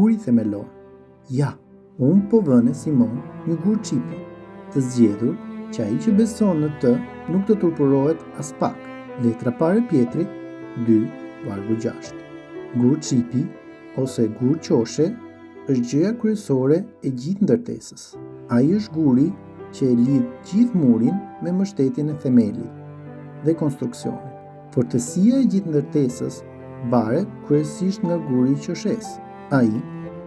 Guri themelor. Ja, unë po vënë Simon një gur qipi, të zgjedhur që ai që beson në të nuk të turpërohet as pak. Letra pare Pjetrit 2:6. Gur qipi ose gur qoshe është gjëja kryesore e gjithë ndërtesës. Ai është guri që e lidh gjithë murin me mbështetjen e themelit dhe konstruksionit. Fortësia e gjithë ndërtesës varet kryesisht nga guri i qoshes. Ai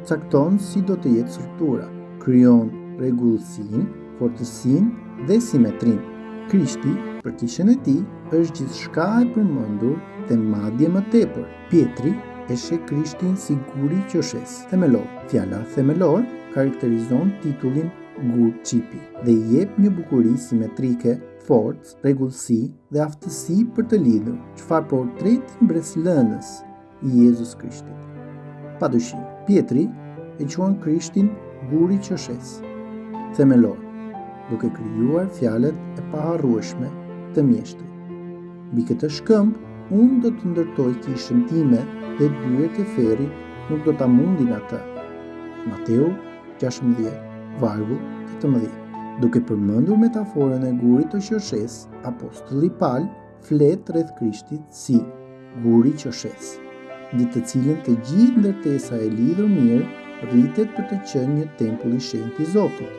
cakton si do të jetë struktura, krijon rregullsinë, fortësinë dhe simetrinë. Krishti, për kishën e tij, është gjithçka e përmendur dhe madje më tepër. Pjetri e sheh Krishtin si guri i qoshes. Themelor. Fjala themelor karakterizon titullin gur qipi dhe i jep një bukuri simetrike, forcë, rregullsi dhe aftësi për të lidhur, çfarë portreti mbretëlënës i Jezus Krishtit. Padyshim, Pjetri e quan Krishtin guri i qoshes, themelor, duke krijuar fjalët e paharrueshme të mjeshtrit. Mbi këtë shkëmb, unë do të ndërtoj kishën time dhe dyert e ferrit nuk do ta mundin atë. Mateu 16:18. Duke përmendur metaforën e gurit të qoshes, apostulli Paul flet rreth Krishtit si guri i qoshes, mbi të cilën të gjithë ndërtesa e lidhur mirë rritet për të qenë një tempull i shenjtë i Zotit.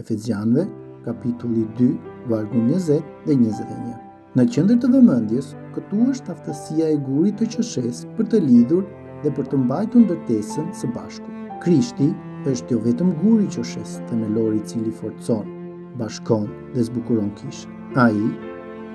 Efezianëve kapitulli 2 vargu 20 dhe 21. Në qendër të vëmendjes, këtu është aftësia e gurit të qoshes për të lidhur dhe për të mbajtur ndërtesën së bashku. Krishti është jo vetëm guri i qoshes, themelori i cili forcon, bashkon dhe zbukuron kishën.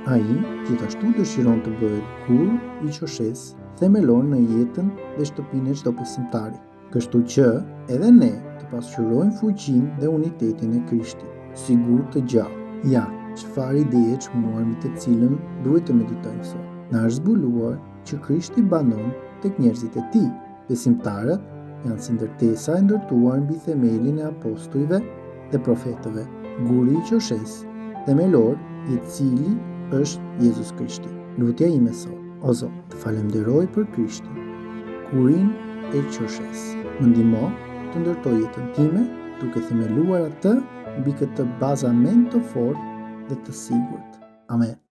Ai gjithashtu dëshiron të bëhet gur i qoshes, themelor në jetën dhe shtëpinë e çdo besimtari. Kështu që edhe ne të pasqyrojmë fuqinë dhe unitetin e Krishtit, si gur të gjallë. Ja, çfarë ideje e çmuar mbi të cilën duhet të meditojmë sot. Na është zbuluar që Krishti banon tek njerëzit e tij. Besimtarët janë si ndërtesa e ndërtuar mbi themelin e apostujve dhe profetëve. Guri i qoshes, themelor, i cili është Jezus Krishti. Lutja ime sot, o Zot, të falenderoj për Krishtin, gurin e qoshes. Më ndihmo të ndërtoj jetën time duke themeluar atë mbi këtë bazament të fortë dhe të sigurt. Amen.